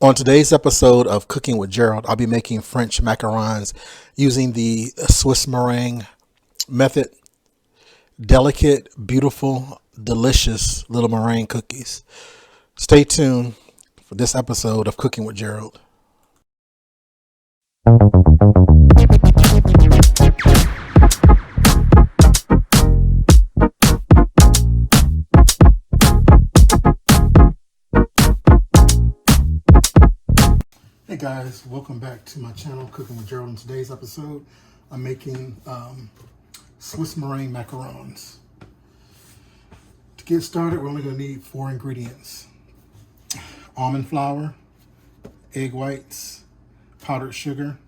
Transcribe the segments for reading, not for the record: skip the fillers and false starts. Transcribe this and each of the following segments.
On today's episode of Cooking with Gerald, I'll be making French macarons using the Swiss meringue method. Delicate, beautiful, delicious little meringue cookies. Stay tuned for this episode of Cooking with Gerald. Hey guys, welcome back to my channel, Cooking with Gerald. In today's episode, I'm making Swiss meringue macarons. To get started, we're only going to need 4 ingredients: almond flour, egg whites, powdered sugar,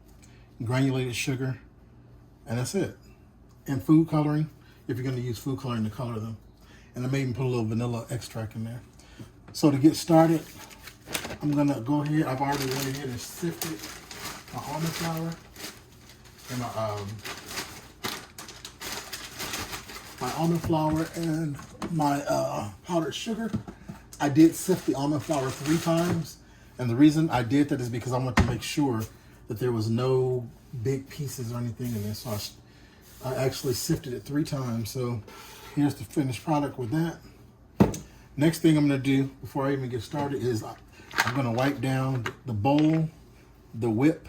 granulated sugar, and that's it. And food coloring, if you're going to use food coloring to color them. And I may even put a little vanilla extract in there. So to get started, I'm going to go ahead. I've already went ahead and sifted my almond flour and my powdered sugar. I did sift the almond flour 3 times, and the reason I did that is because I wanted to make sure that there was no big pieces or anything in there. So I actually sifted it 3 times. So here's the finished product with that. Next thing I'm going to do before I even get started is I'm going to wipe down the bowl, the whip,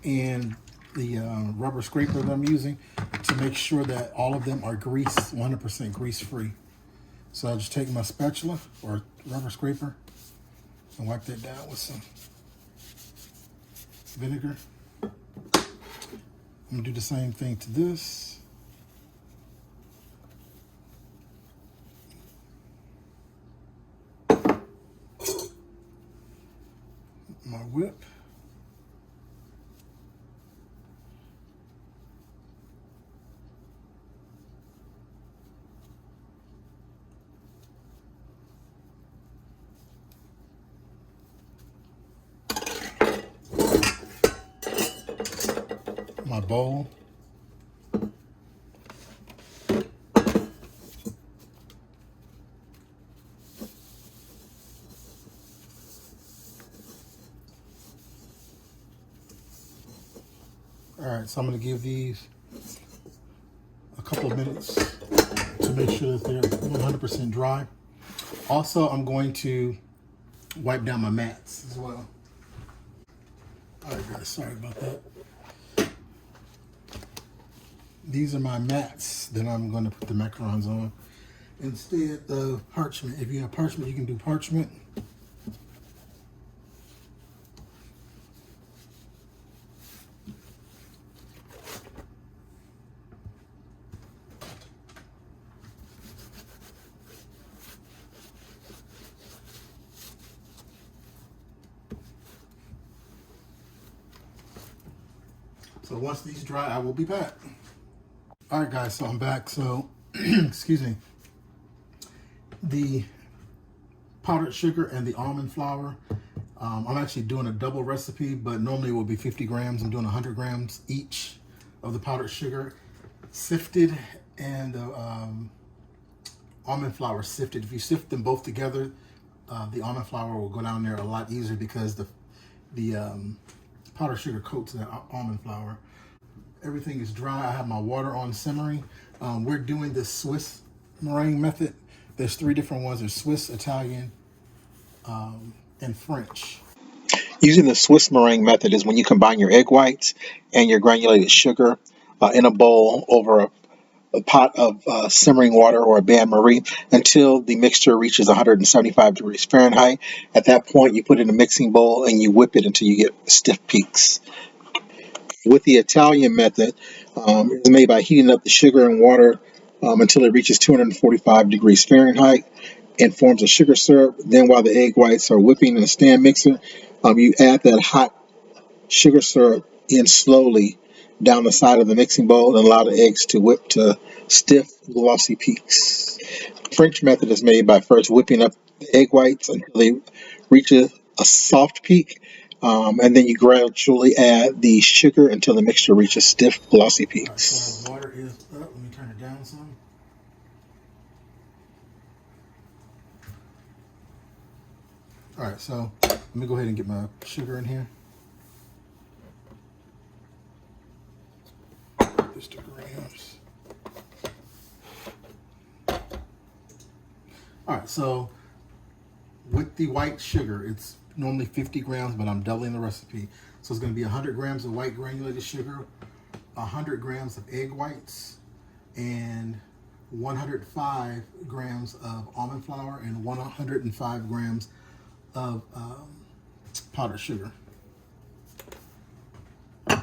and the rubber scraper that I'm using to make sure that all of them are 100% grease free. So I'll just take my spatula or rubber scraper and wipe that down with some vinegar. I'm going to do the same thing to this. My whip. My bowl. All right, so I'm going to give these a couple of minutes to make sure that they're 100% dry. Also, I'm going to wipe down my mats as well. All right, guys, sorry about that. These are my mats that I'm going to put the macarons on instead of parchment. If you have parchment, you can do parchment. So once these dry, I will be back. All right, guys, so I'm back. So, excuse me. The powdered sugar and the almond flour, I'm actually doing a double recipe, but normally it will be 50 grams. I'm doing 100 grams each of the powdered sugar sifted and the almond flour sifted. If you sift them both together, the almond flour will go down there a lot easier because the powdered sugar coats that almond flour. Everything is dry. I have my water on simmering. We're doing the Swiss meringue method. There's 3 different ones. There's Swiss, Italian, and French. Using the Swiss meringue method is when you combine your egg whites and your granulated sugar in a bowl over a pot of simmering water or a bain-marie until the mixture reaches 175 degrees Fahrenheit. At that point, you put it in a mixing bowl and you whip it until you get stiff peaks. With the Italian method, it's made by heating up the sugar and water until it reaches 245 degrees Fahrenheit and forms a sugar syrup. Then while the egg whites are whipping in a stand mixer, you add that hot sugar syrup in slowly down the side of the mixing bowl and allow the eggs to whip to stiff, glossy peaks. The French method is made by first whipping up the egg whites until they reach a soft peak, and then you gradually add the sugar until the mixture reaches stiff, glossy peaks. Right, so water is up. Let me turn it down some. All right, so let me go ahead and get my sugar in here. Just 2 grams. All right, so with the white sugar, it's normally 50 grams, but I'm doubling the recipe. So it's going to be 100 grams of white granulated sugar, 100 grams of egg whites, and 105 grams of almond flour, and 105 grams of powdered sugar. All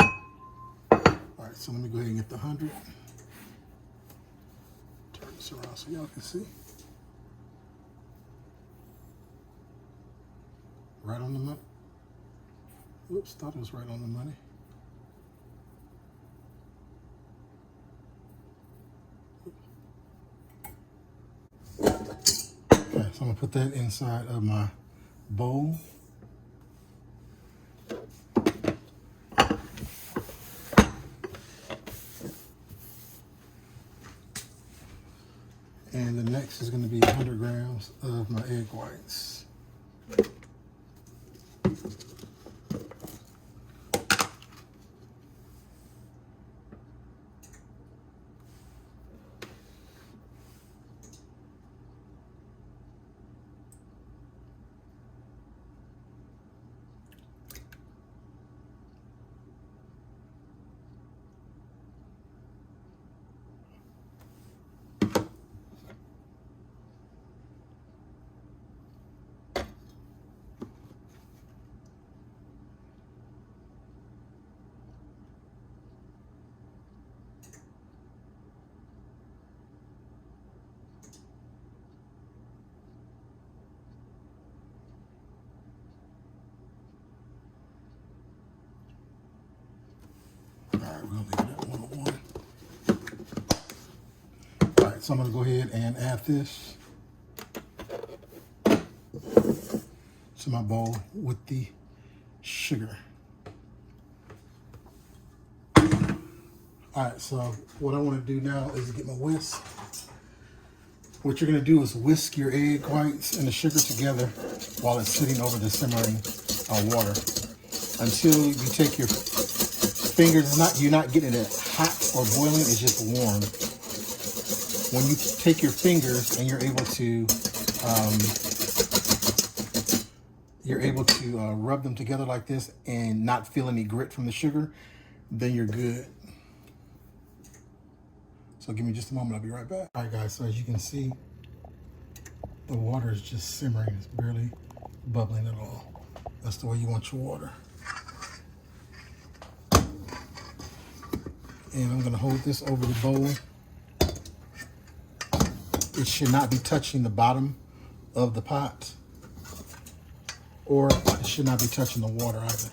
right, so let me go ahead and get the 100. Turn this around so y'all can see. Right on the money. Whoops, thought it was right on the money. Okay, so I'm gonna put that inside of my bowl. And the next is gonna be 100 grams of my egg whites. Alright, we're going to leave that 101. Alright, so I'm going to go ahead and add this to my bowl with the sugar. Alright, so what I want to do now is get my whisk. What you're going to do is whisk your egg whites and the sugar together while it's sitting over the simmering water until you take your fingers. You're not getting it hot or boiling, it's just warm. When you take your fingers and you're able to rub them together like this and not feel any grit from the sugar, then you're good. So give me just a moment, I'll be right back. All right guys, so as you can see, the water is just simmering. It's barely bubbling at all. That's the way you want your water. And I'm gonna hold this over the bowl. It should not be touching the bottom of the pot, or it should not be touching the water either.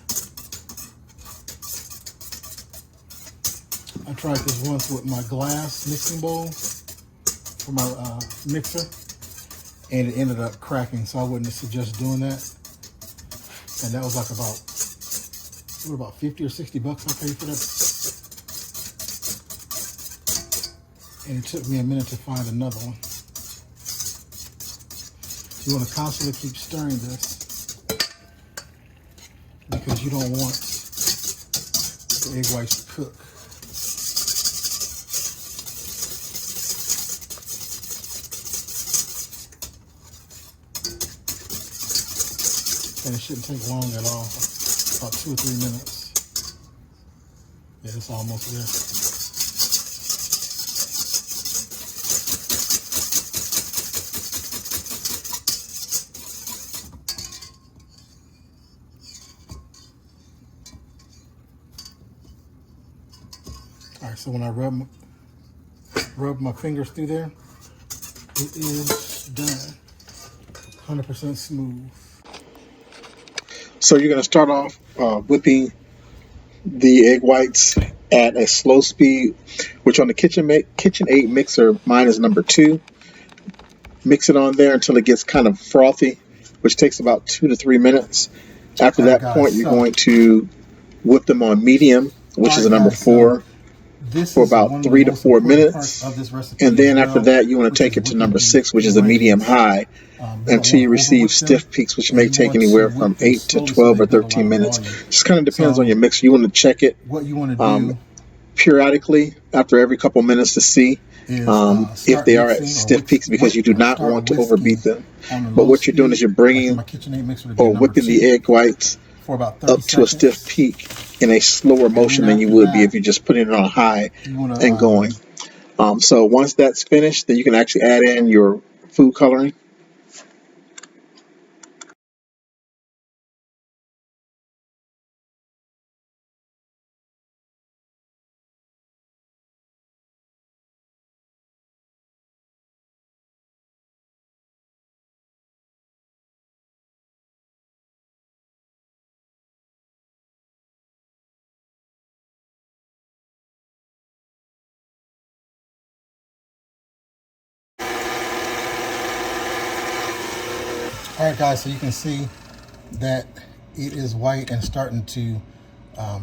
I tried this once with my glass mixing bowl for my mixer, and it ended up cracking, so I wouldn't suggest doing that. And that was like about 50 or 60 bucks I paid for that. And it took me a minute to find another one. You want to constantly keep stirring this because you don't want the egg whites to cook. And it shouldn't take long at all, about 2 or 3 minutes. Yeah, it's almost there. All right, so when I rub my fingers through there, it is done. 100% smooth. So you're going to start off whipping the egg whites at a slow speed, which on the KitchenAid mixer, mine is number 2. Mix it on there until it gets kind of frothy, which takes about 2 to 3 minutes. After that point, you're going to whip them on medium, which is a number 4. For about 3 to 4 minutes, and then after that you want to take it to number 6, which is a medium high, You don't until want you to receive overwhip them, stiff peaks, which and may you take want to anywhere from whip them 8 to slowly so 12 they or build a lot 13 of minutes. volume. Just kind of depends on So your mixer. You want to check it what you want to do periodically after every couple minutes to see is if start they are at mixing or stiff peaks, because you do not start want to overbeat whisking them. on the But low what you're doing is speed. you're Like in bringing my KitchenAid mixer to be or number whipping the 2 egg whites for about 30 up to a stiff seconds. peak in a slower And then motion than you after would be if that, you're just putting it on high you want and to, going. So once that's finished, then you can actually add in your food coloring. all right guys, so you can see that it is white and starting to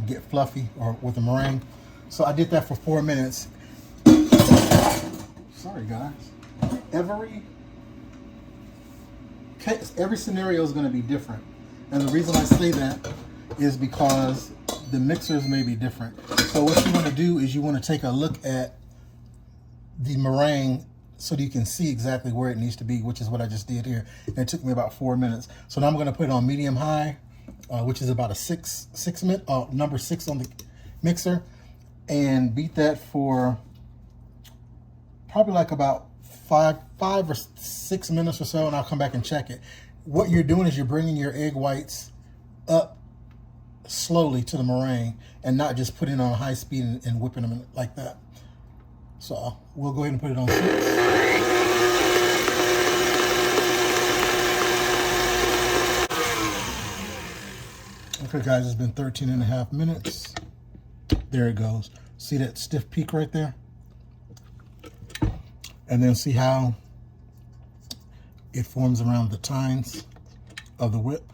get fluffy or with the meringue. So I did that for 4 minutes. Sorry guys. Every scenario is going to be different. And the reason I say that is because the mixers may be different. So what you want to do is you want to take a look at the meringue so that you can see exactly where it needs to be, which is what I just did here. And it took me about 4 minutes. So now I'm going to put it on medium high, which is about a number 6 on the mixer, and beat that for probably like about five or 6 minutes or so, and I'll come back and check it. What you're doing is you're bringing your egg whites up slowly to the meringue and not just putting it on high speed and whipping them like that. So we'll go ahead and put it on 6. Okay guys, it's been 13.5 minutes. There it goes. See that stiff peak right there? And then see how it forms around the tines of the whip.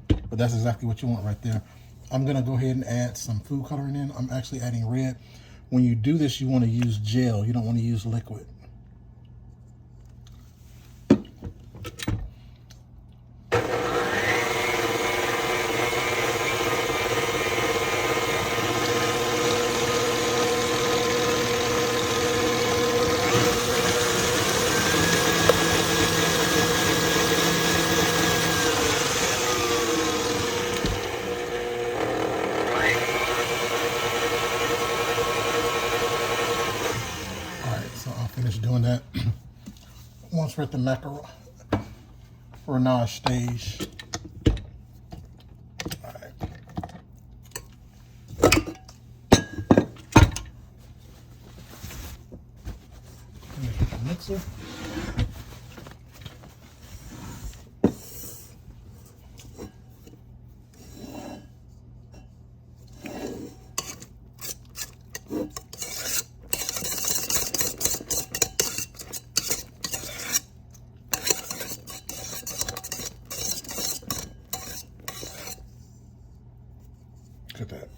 But that's exactly what you want right there. I'm gonna go ahead and add some food coloring in. I'm actually adding red. When you do this, you want to use gel. You don't want to use liquid. Finish doing that. Once we're at the macaron stage. All right. Finish with the mixer. Look at that.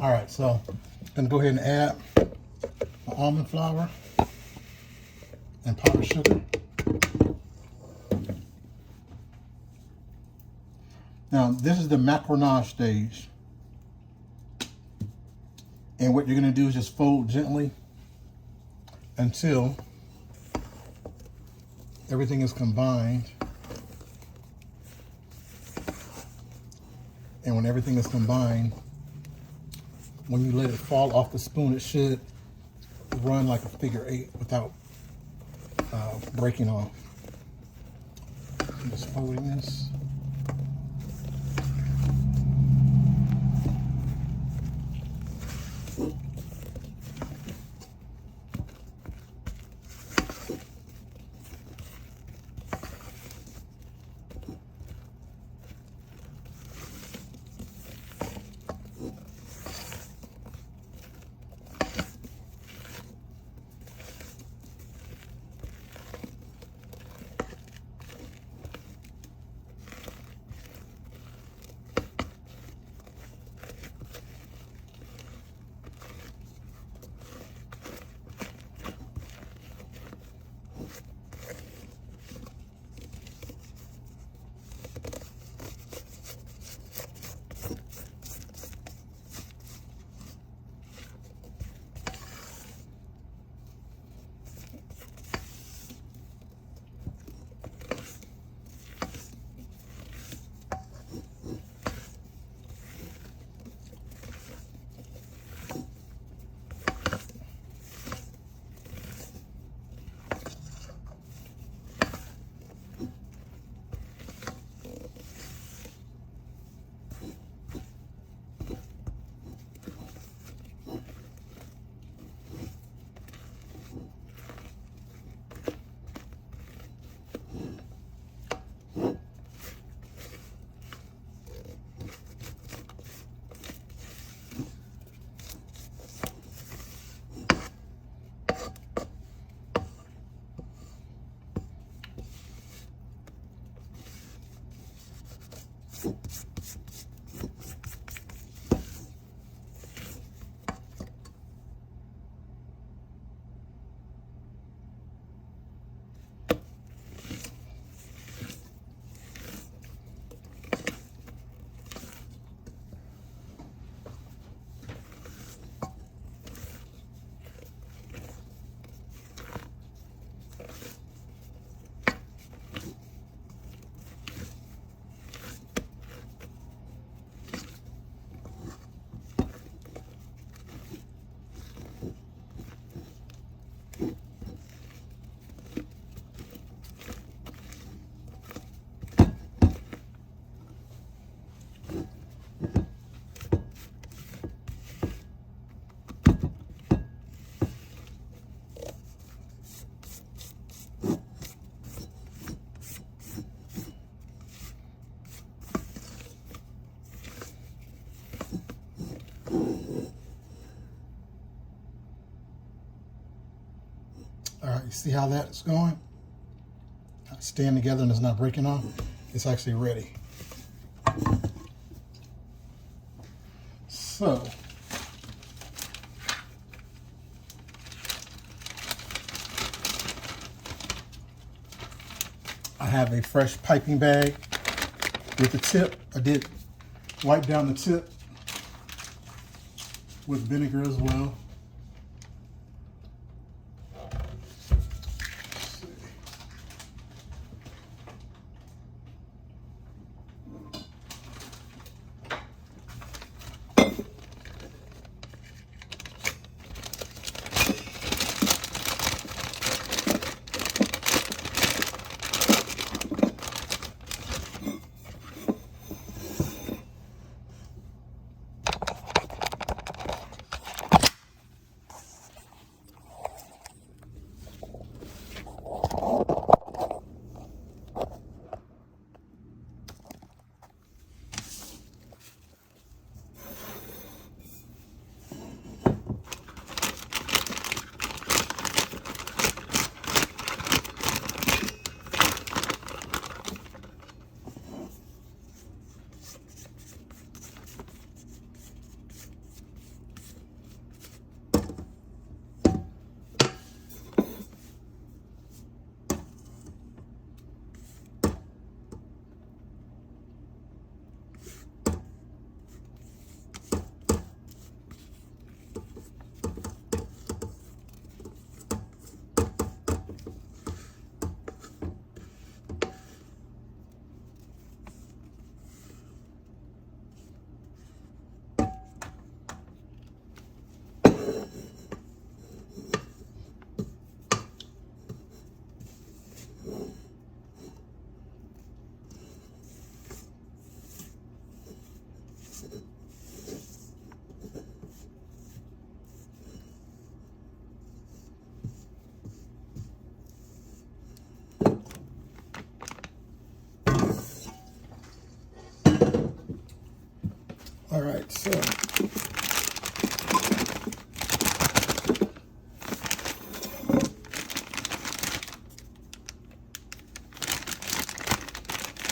All right, so I'm gonna go ahead and add my almond flour and powdered sugar. Now, this is the macaron stage. And what you're gonna do is just fold gently until everything is combined. And when everything is combined, when you let it fall off the spoon, it should run like a figure 8 without breaking off. I'm just folding this. All right, you see how that's going? It's staying together and it's not breaking off. It's actually ready. So, I have a fresh piping bag with the tip. I did wipe down the tip with vinegar as well. All right, so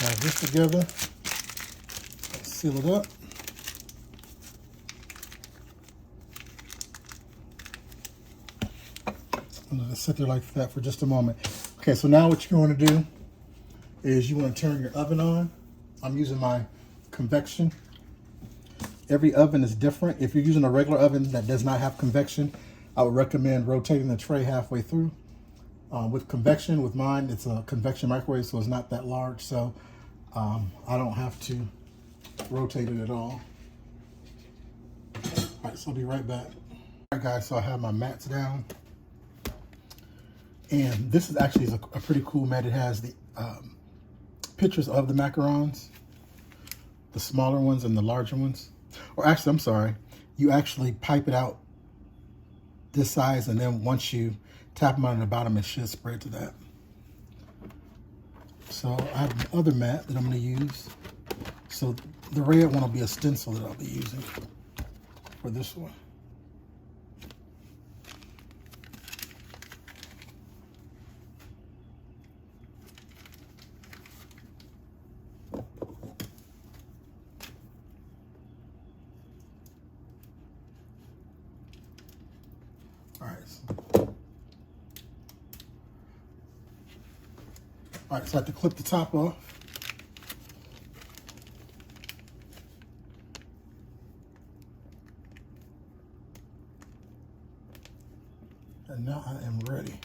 have this together. Let's seal it up. I'm gonna sit there like that for just a moment. Okay, so now what you're going to do is you want to turn your oven on. I'm using my convection. Every oven is different. If you're using a regular oven that does not have convection, I would recommend rotating the tray halfway through. With convection, with mine, it's a convection microwave, so it's not that large, so I don't have to rotate it at all. All right, so I'll be right back. All right, guys, so I have my mats down. And this is actually a pretty cool mat. It has the pictures of the macarons, the smaller ones and the larger ones. Or actually, I'm sorry, you actually pipe it out this size, and then once you tap them on the bottom, it should spread to that. So I have the other mat that I'm going to use. So the red one will be a stencil that I'll be using for this one. All right, so I have to clip the top off. And now I am ready.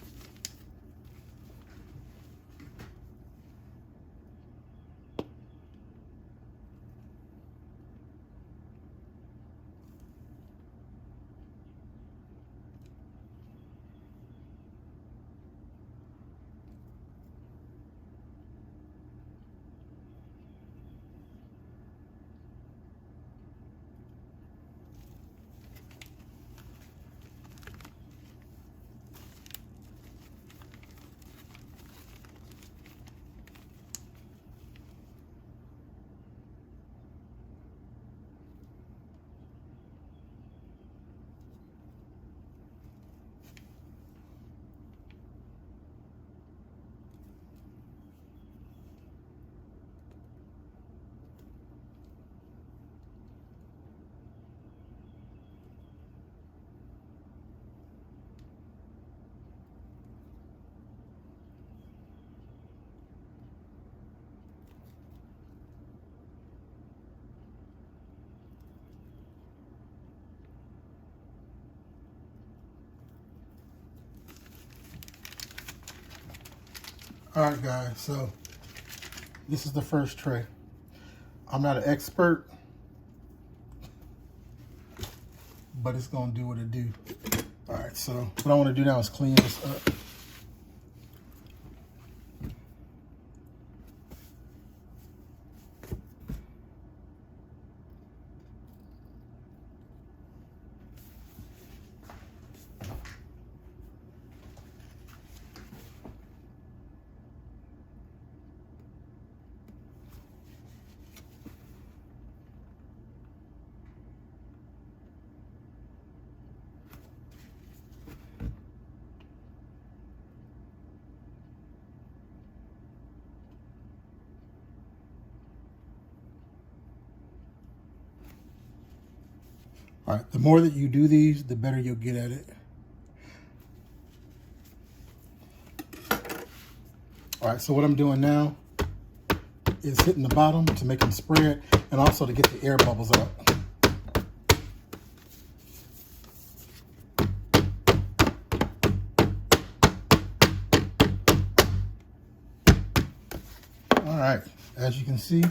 All right, guys, so this is the first tray. I'm not an expert, but it's gonna do what it do. All right, so what I wanna do now is clean this up. All right, the more that you do these, the better you'll get at it. All right, so what I'm doing now is hitting the bottom to make them spread and also to get the air bubbles out. All right, as you can see,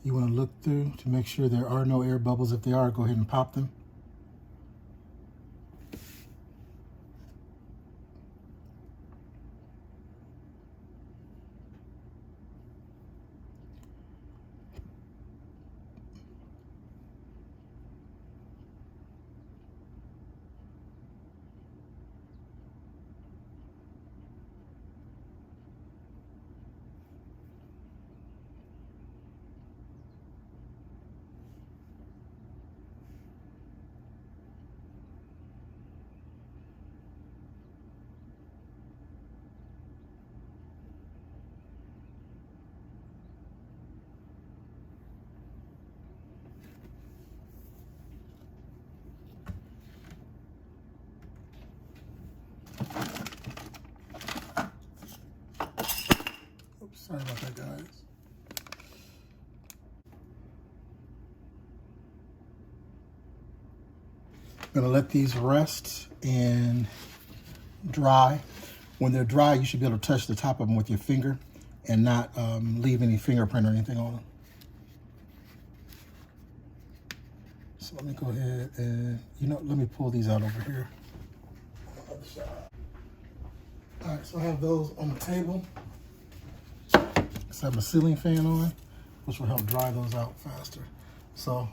you want to look through to make sure there are no air bubbles. If they are, go ahead and pop them. Oops, sorry about that, guys. I'm gonna let these rest and dry. When they're dry, you should be able to touch the top of them with your finger and not leave any fingerprint or anything on them. So let me go ahead and, let me pull these out over here. All right, so I have those on the table. So I have a ceiling fan on, which will help dry those out faster. So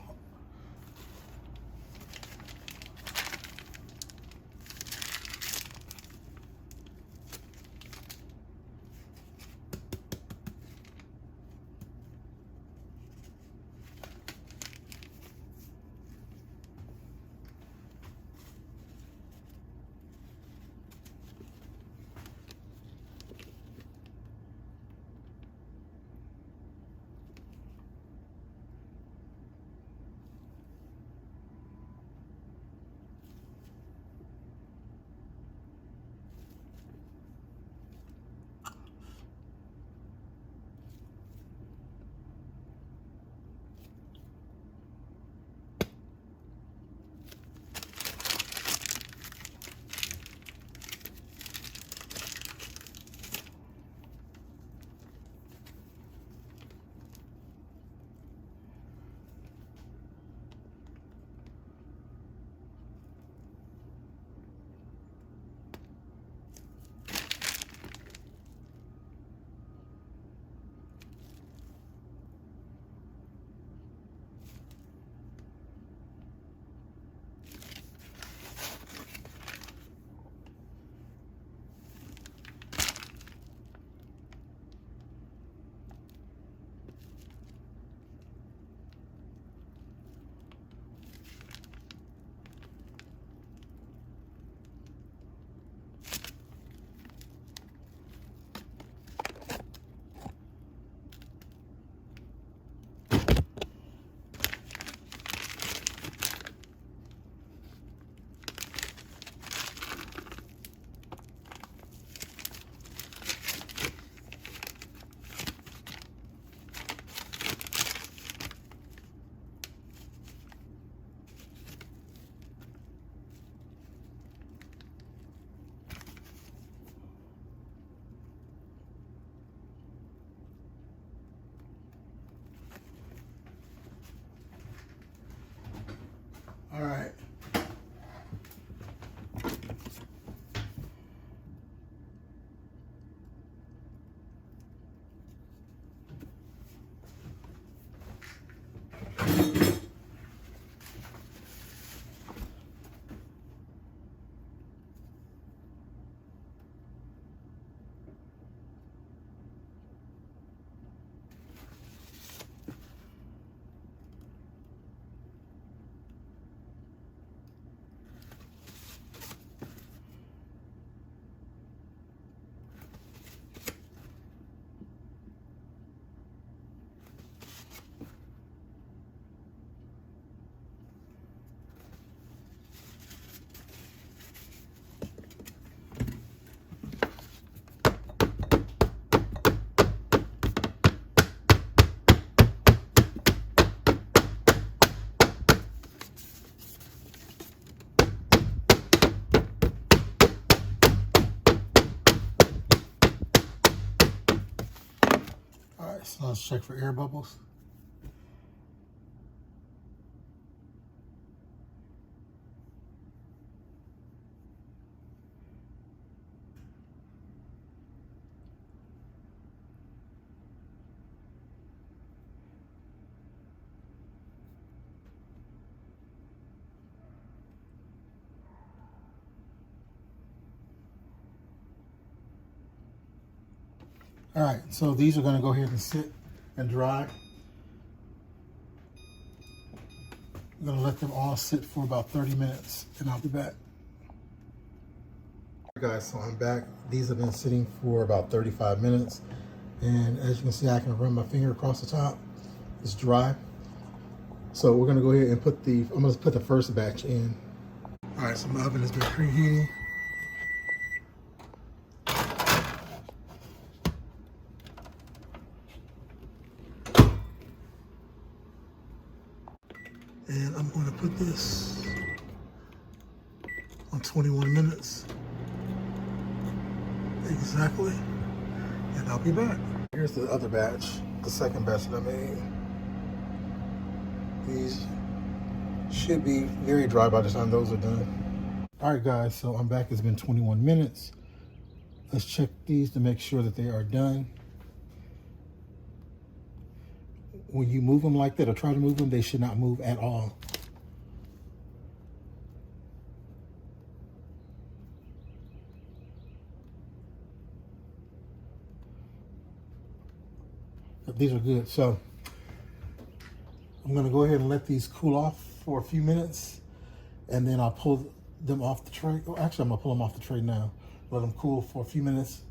All right, so let's check for air bubbles. All right, so these are gonna go ahead and sit and dry. I'm gonna let them all sit for about 30 minutes and I'll be back. All right, guys, so I'm back. These have been sitting for about 35 minutes. And as you can see, I can run my finger across the top. It's dry. So we're gonna go ahead and I'm gonna put the first batch in. All right, so my oven has been preheating. And I'm going to put this on 21 minutes exactly, and I'll be back. Here's the other batch, the second batch that I made. These should be very dry by the time those are done. All right, guys, so I'm back. It's been 21 minutes. Let's check these to make sure that they are done. When you move them like that or try to move them, they should not move at all. These are good. So I'm gonna go ahead and let these cool off for a few minutes and then I'll pull them off the tray. Oh, actually, I'm gonna pull them off the tray now. Let them cool for a few minutes,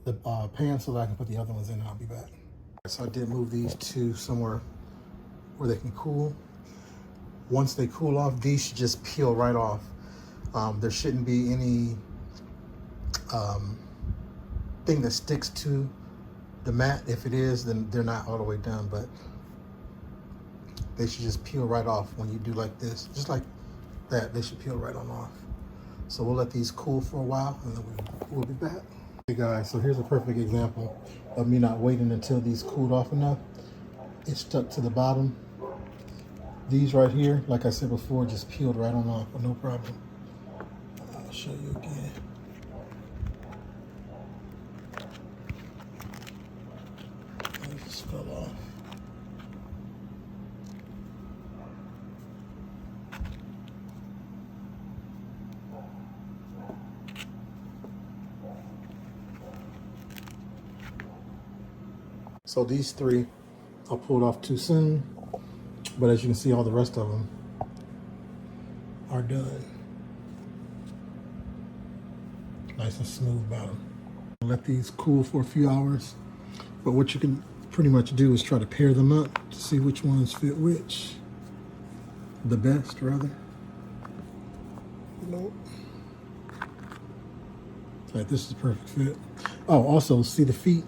the pan, so that I can put the other ones in and I'll be back. So I did move these to somewhere where they can cool. Once they cool off, these should just peel right off. There shouldn't be any thing that sticks to the mat. If it is, then they're not all the way done, but they should just peel right off when you do like this. Just like that, they should peel right on off. So we'll let these cool for a while and then we'll be back. Hey guys, so here's a perfect example of me not waiting until these cooled off enough. It's stuck to the bottom. These right here, like I said before, just peeled right on off, no problem. I'll show you again. It just fell off. So these three I pulled off too soon, but as you can see, all the rest of them are done. Nice and smooth bottom. Let these cool for a few hours, but what you can pretty much do is try to pair them up to see which ones fit which. The best, rather. Nope. Like, this is a perfect fit. Oh, also, see the feet?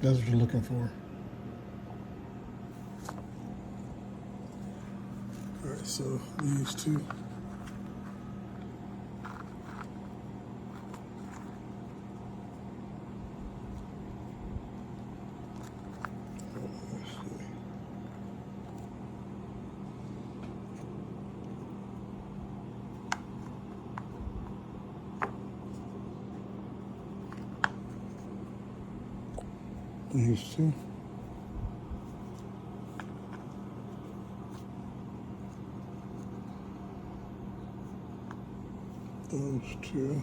That's what you're looking for. All right, so these two. These two. Those two.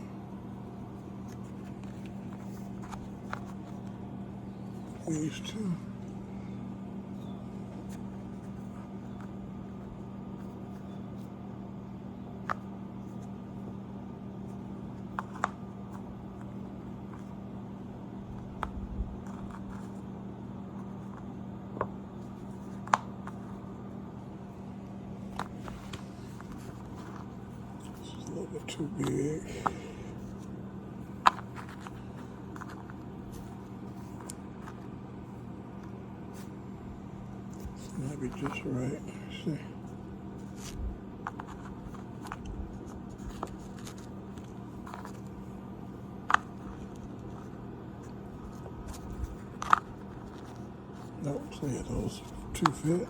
These two. A little bit too big. This might be just right. Let's see. So yeah, those two fit.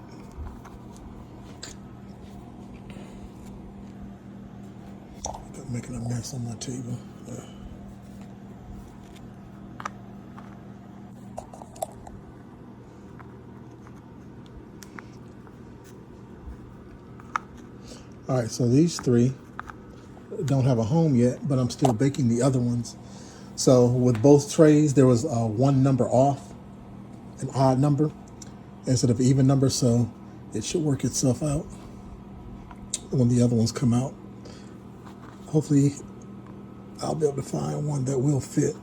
I'm making a mess on my table. All right, so these three don't have a home yet, but I'm still baking the other ones. So with both trays, there was one number off, an odd number, instead of an even number, so it should work itself out when the other ones come out. Hopefully, I'll be able to find one that will fit.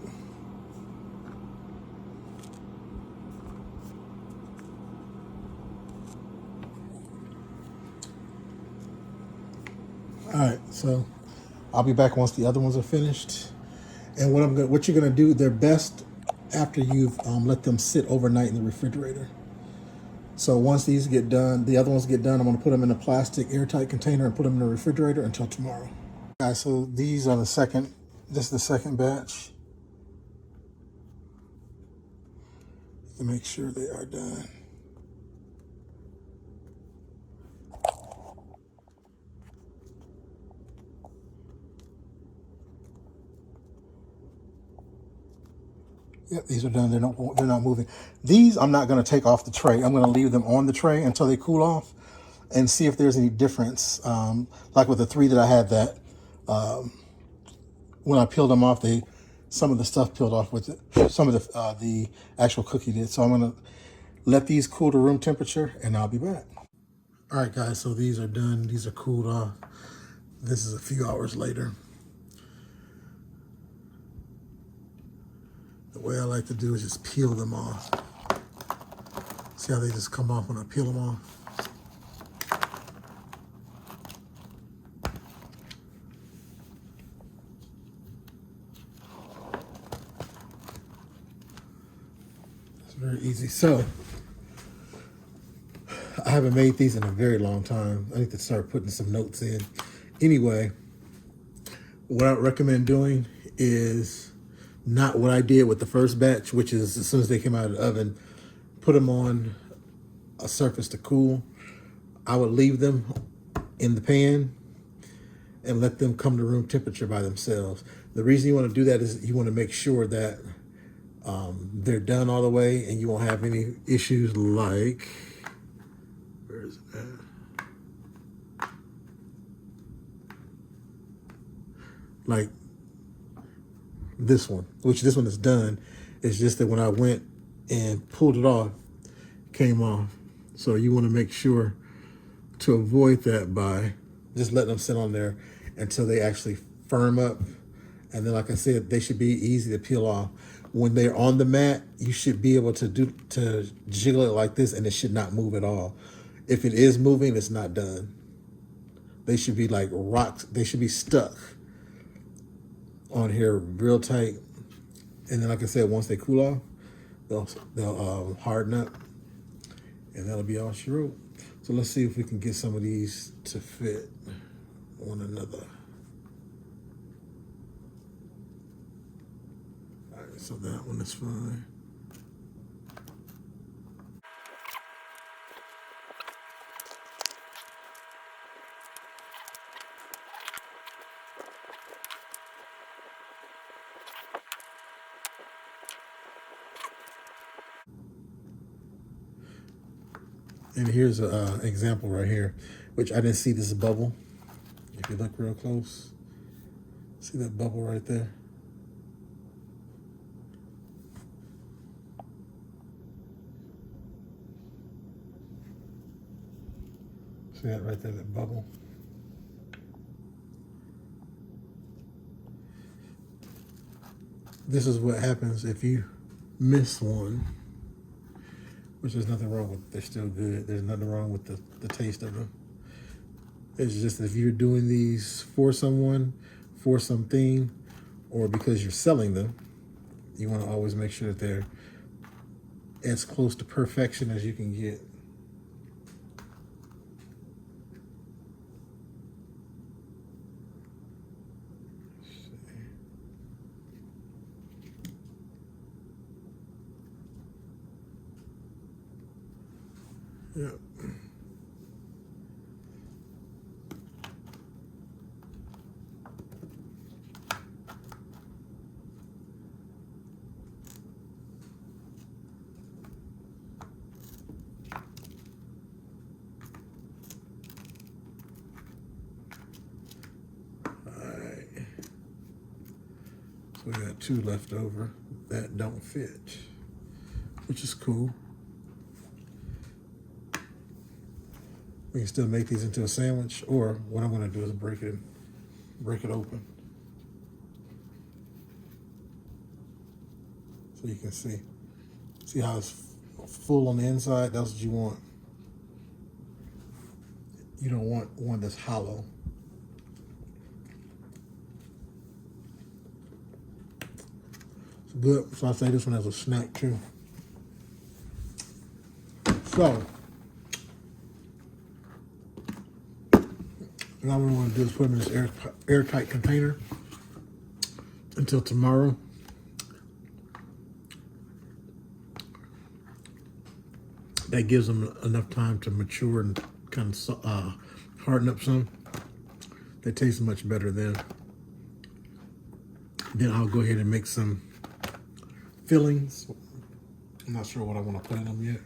All right, so I'll be back once the other ones are finished. And what you're gonna do, they're best after you've let them sit overnight in the refrigerator. So once these get done, the other ones get done, I'm gonna put them in a plastic airtight container and put them in the refrigerator until tomorrow. Guys, so these are this is the second batch. To make sure they are done. Yep, these are done. They're not moving. These I'm not going to take off the tray. I'm going to leave them on the tray until they cool off, and see if there's any difference. Like with the three that I had, that when I peeled them off, some of the stuff peeled off with it. Some of the actual cookie did. So I'm going to let these cool to room temperature, and I'll be back. All right, guys. So these are done. These are cooled off. This is a few hours later. The way I like to do is just peel them off. See how they just come off when I peel them off? It's very easy. So, I haven't made these in a very long time. I need to start putting some notes in. Anyway, what I recommend doing is not what I did with the first batch, which is as soon as they came out of the oven, put them on a surface to cool. I would leave them in the pan and let them come to room temperature by themselves. The reason you want to do that is you want to make sure that they're done all the way and you won't have any issues like, where is it at? Like this one, which this one is done. It's just that when I went and pulled it off, came off. So you want to make sure to avoid that by just letting them sit on there until they actually firm up. And then, like I said, they should be easy to peel off. When they're on the mat, you should be able to jiggle it like this, and it should not move at all. If it is moving, it's not done. They should be like rocks. They should be stuck on here real tight. And then, like I said, once they cool off, they'll harden up, and that'll be all she wrote. So let's see if we can get some of these to fit one another. All right, so that one is fine. And here's an example right here, which I didn't see this bubble. If you look real close, see that bubble right there? See that right there, that bubble? This is what happens if you miss one, which there's nothing wrong with. They're still good. There's nothing wrong with the taste of them. It's just if you're doing these for someone, for something, or because you're selling them, you want to always make sure that they're as close to perfection as you can get. Yeah. We got 2 left over that don't fit, which is cool. We can still make these into a sandwich, or what I'm gonna do is break it open. So you can see how it's full on the inside. That's what you want. You don't want one that's hollow. Good, so I say this one as a snack too. So, now what I'm going to do is put them in this airtight container until tomorrow. That gives them enough time to mature and kind of harden up some. They taste much better then. Then I'll go ahead and make some fillings. I'm not sure what I want to put in them yet.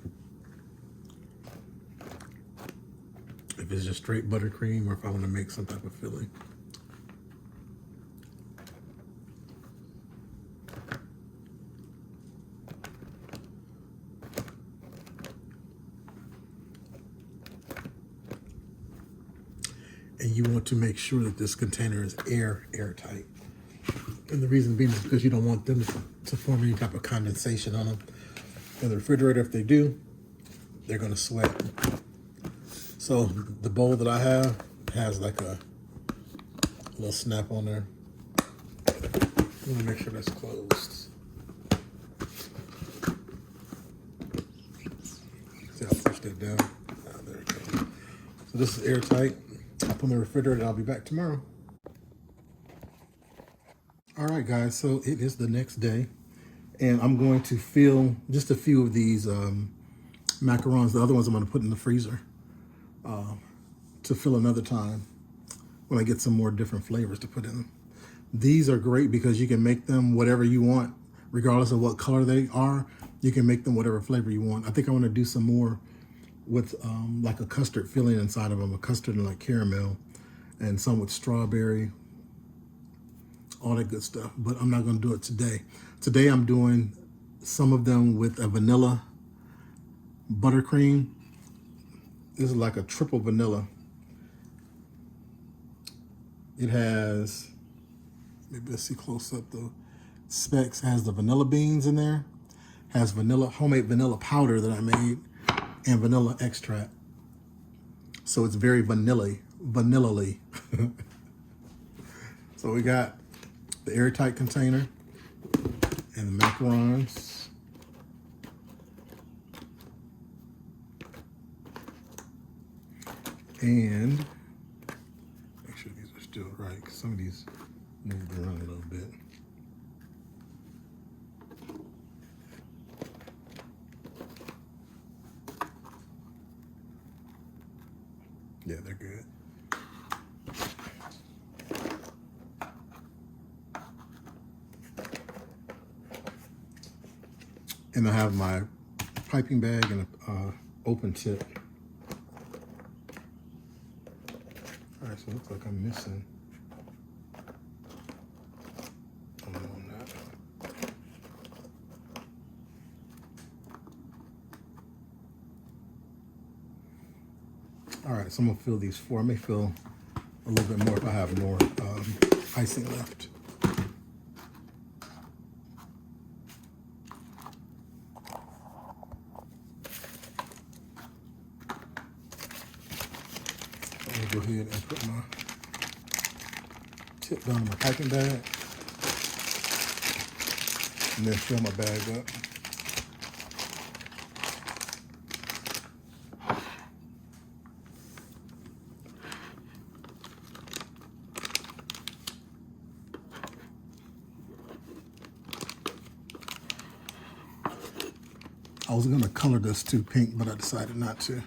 If it's just straight buttercream or if I want to make some type of filling. And you want to make sure that this container is airtight. And the reason being is because you don't want them to form any type of condensation on them. In the refrigerator, if they do, they're going to sweat. So the bowl that I have has like a little snap on there. I'm going to make sure that's closed. See, I'll push that down. Oh, there it goes. So this is airtight. I'll put in the refrigerator and I'll be back tomorrow. All right, guys, so it is the next day, and I'm going to fill just a few of these macarons. The other ones I'm going to put in the freezer to fill another time when I get some more different flavors to put in them. These are great because you can make them whatever you want, regardless of what color they are. You can make them whatever flavor you want. I think I want to do some more with like a custard filling inside of them, a custard and like caramel, and some with strawberry, all that good stuff, but I'm not going to do it today. Today I'm doing some of them with a vanilla buttercream. This is like a triple vanilla. It has, maybe let's see close up the specs, has the vanilla beans in there, has homemade vanilla powder that I made, and vanilla extract. So it's very vanilla-y. So we got the airtight container and the macarons. And make sure these are still right, because some of these moved around a little bit. Yeah, they're good. And I have my piping bag and an open tip. All right, so it looks like I'm missing. Oh, no, I'm not. All right, so I'm gonna fill these 4. I may fill a little bit more if I have more icing left. Go ahead and put my tip down in my piping bag and then fill my bag up. I was gonna color this too pink, but I decided not to.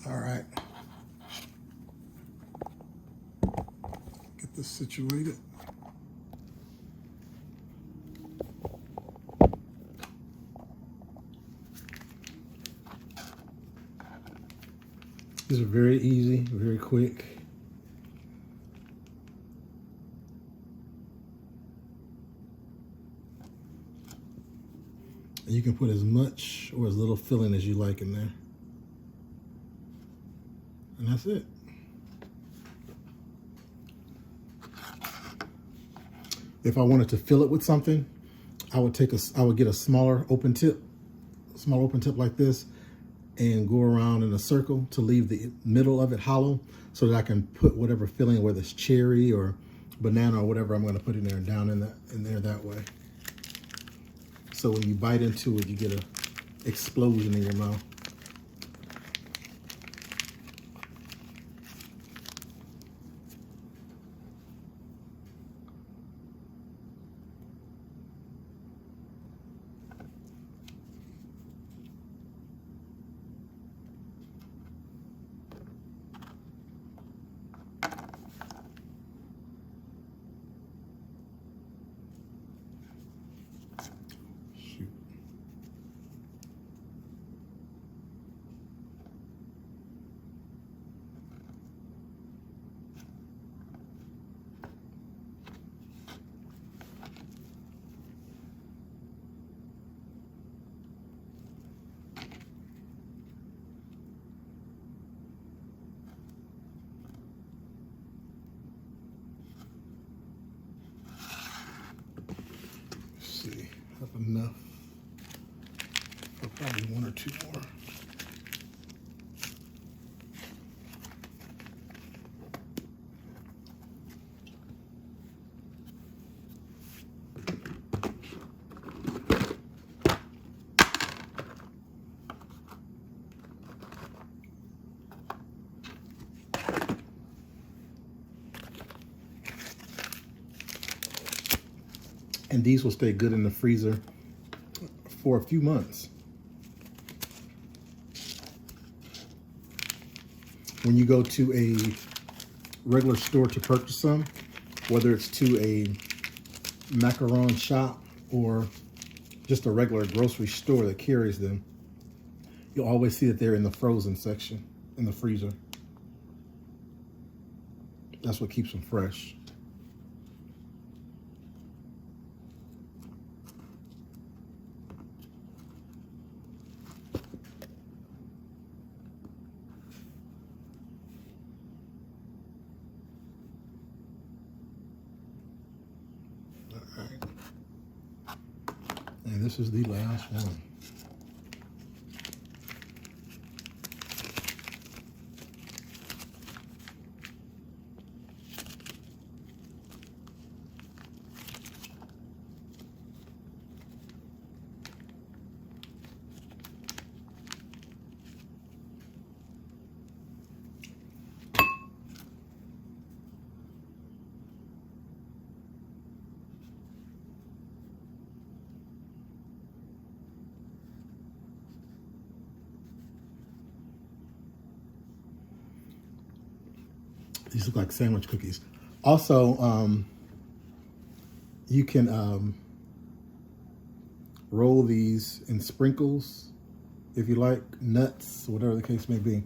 All right. Get this situated. These are very easy, very quick. You can put as much or as little filling as you like in there. And that's it. If I wanted to fill it with something, I would get a smaller open tip like this, and go around in a circle to leave the middle of it hollow so that I can put whatever filling, whether it's cherry or banana or whatever I'm going to put in there, down in there that way. So when you bite into it, you get an explosion in your mouth. See, have enough for probably one or two more. And these will stay good in the freezer for a few months. When you go to a regular store to purchase some, whether it's to a macaron shop or just a regular grocery store that carries them, you'll always see that they're in the frozen section, in the freezer. That's what keeps them fresh. And this is the last one. These look like sandwich cookies. Also, you can roll these in sprinkles if you like, nuts, whatever the case may be.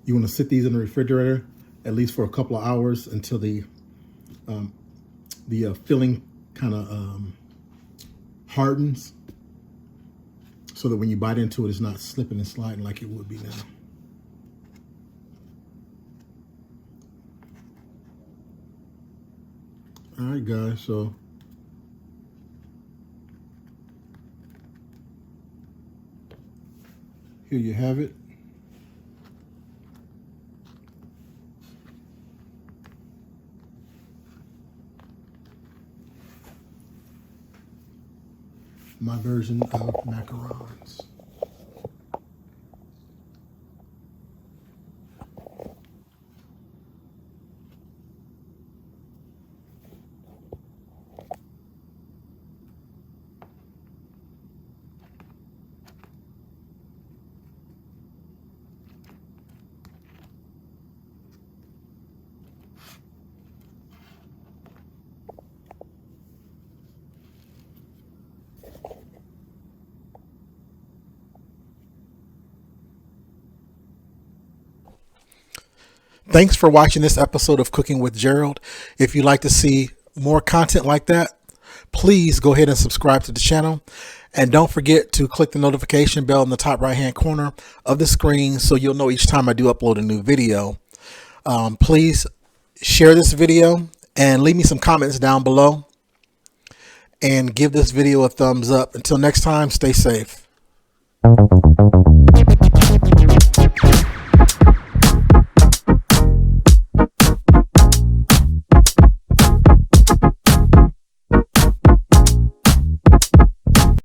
You want to sit these in the refrigerator at least for a couple of hours until the filling kind of hardens, so that when you bite into it, it's not slipping and sliding like it would be now. All right, guys, so here you have it. My version of macarons. Thanks for watching this episode of Cooking with Gerald. If you'd like to see more content like that, please go ahead and subscribe to the channel. And don't forget to click the notification bell in the top right hand corner of the screen so you'll know each time I do upload a new video. Please share this video and leave me some comments down below. And give this video a thumbs up. Until next time, stay safe.